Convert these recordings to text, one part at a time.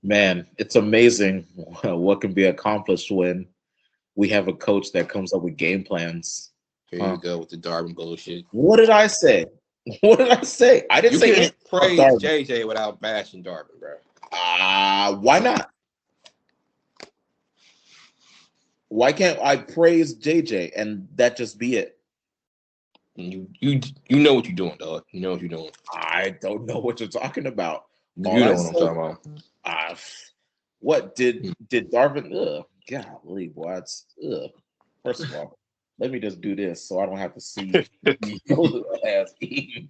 Man, it's amazing what can be accomplished when we have a coach that comes up with game plans. Here you Huh? go with the Darvin bullshit. What did I say? What did I say? I didn't You say anything can't about praise Darvin. JJ without bashing Darvin, bro. Why not? Why can't I praise JJ and that just be it? You know what you're doing, dog. You know what you're doing. I don't know what you're talking about. All You I know what I'm said, talking about. uh, what did Darvin? Golly, boy, it's First of all, let me just do this so I don't have to see your ass eating.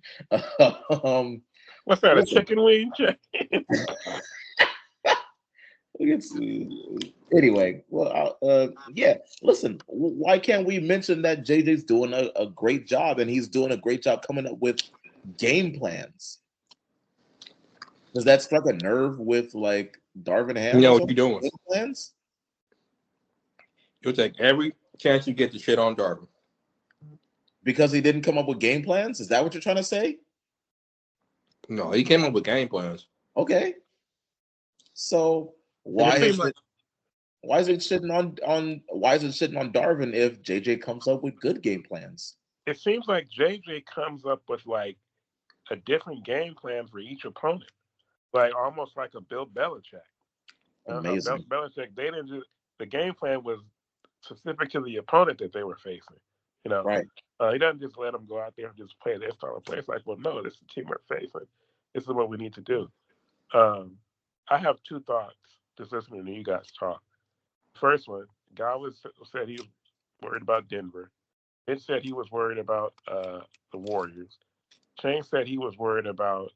Um, What's that? A listen, chicken wing? it's, anyway. Well, yeah. Listen, why can't we mention that JJ's doing a great job and he's doing a great job coming up with game plans? Does that strike a nerve with like Darvin You Ham or know what something? you're doing. Game plans? You'll take every chance you get to shit on Darvin. Because he didn't come up with game plans? Is that what you're trying to say? No, he came up with game plans. Okay. So And it why seems is like it why is it shitting on why is it shitting on Darvin if JJ comes up with good game plans? JJ comes up with like a different game plan for each opponent, like almost like a Bill Belichick. Amazing. Belichick, they didn't do the game plan was specific to the opponent that they were facing. You know, Right. he doesn't just let them go out there and just play their style of play. It's like, well, no, this is the team we're facing. This is what we need to do. Um, I have two thoughts just listening to you guys talk. First one, Guy said he was worried about Denver. It said he was worried about the Warriors. Shane said he was worried about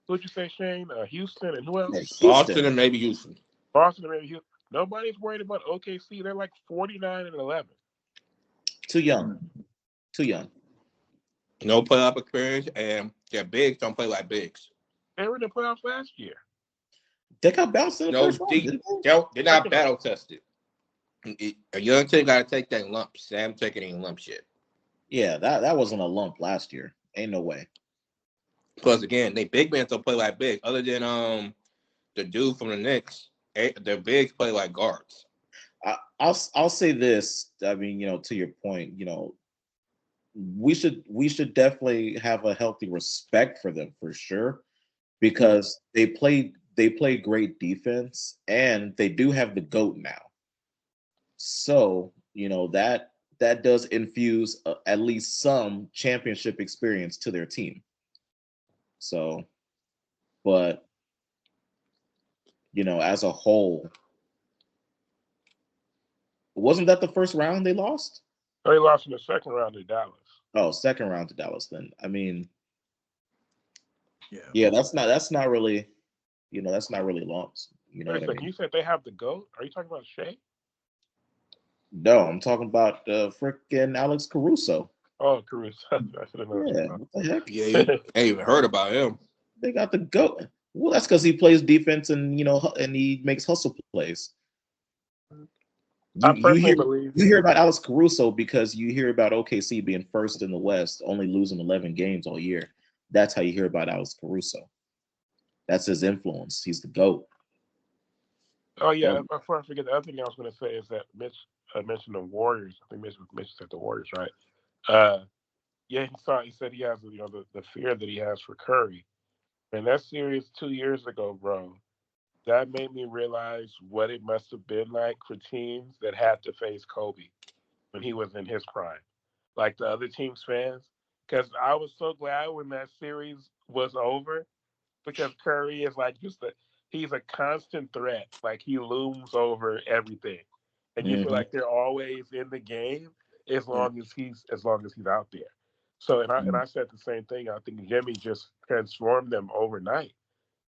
who'd you say, Shane? Houston and who else? Yeah, Boston Houston. and maybe Houston. Boston and maybe Houston. Nobody's worried about OKC. They're like 49-11. Too young. Too young. No playoff experience, and their bigs don't play like bigs. They were in the playoffs last year. They got bounced in the No, first round, didn't they? they're not battle tested. A young team got to take that lump. Sam taking any lump shit. Yeah, that wasn't a lump last year. Ain't no way. Plus, again, they big men don't play like big. Other than the dude from the Knicks, their bigs play like guards. I'll say this. I mean, to your point, we should definitely have a healthy respect for them for sure because they play great defense and they do have the GOAT now. So, that does infuse at least some championship experience to their team. So, but as a whole, wasn't that the first round they lost? They lost in the second round to Dallas. Oh, second round to Dallas. Then I mean, Yeah. yeah, that's not really, that's not really lumps. You know Wait what a I second. mean? You said they have the GOAT? Are you talking about Shea? No, I'm talking about frickin' Alex Caruso. Oh, Caruso. I should have known Yeah, what what the heck? Yeah, you ain't even heard about him. They got the GOAT. Well, that's because he plays defense and and he makes hustle plays. You I you personally hear believe. you hear about Alex Caruso because you hear about OKC being first in the West, only losing 11 games all year. That's how you hear about Alex Caruso. That's his influence. He's the GOAT. Oh, yeah. But Before I forget, the other thing I was going to say is that Mitch mentioned the Warriors. I think Mitch said the Warriors, right? Uh, yeah, he said he has, the fear that he has for Curry. And that series 2 years ago, bro, that made me realize what it must have been like for teams that had to face Kobe when he was in his prime, like the other team's fans. Because I was so glad when that series was over, because Curry is like he's a constant threat. Like he looms over everything, and you feel mhm, like they're always in the game as long as he's out there. So and mhm. I said the same thing. I think Jimmy just transformed them overnight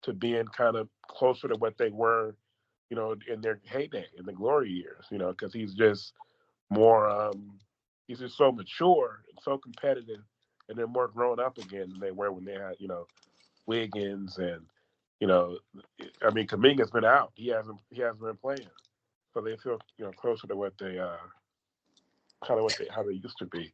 to being kind of closer to what they were, in their heyday, in the glory years, because more, he's just so mature and so competitive, and they're more grown up again than they were when they had, Wiggins and, you know, I mean, Kaminga's been out. He hasn't been playing, so they feel, closer to what they kind of how they used to be.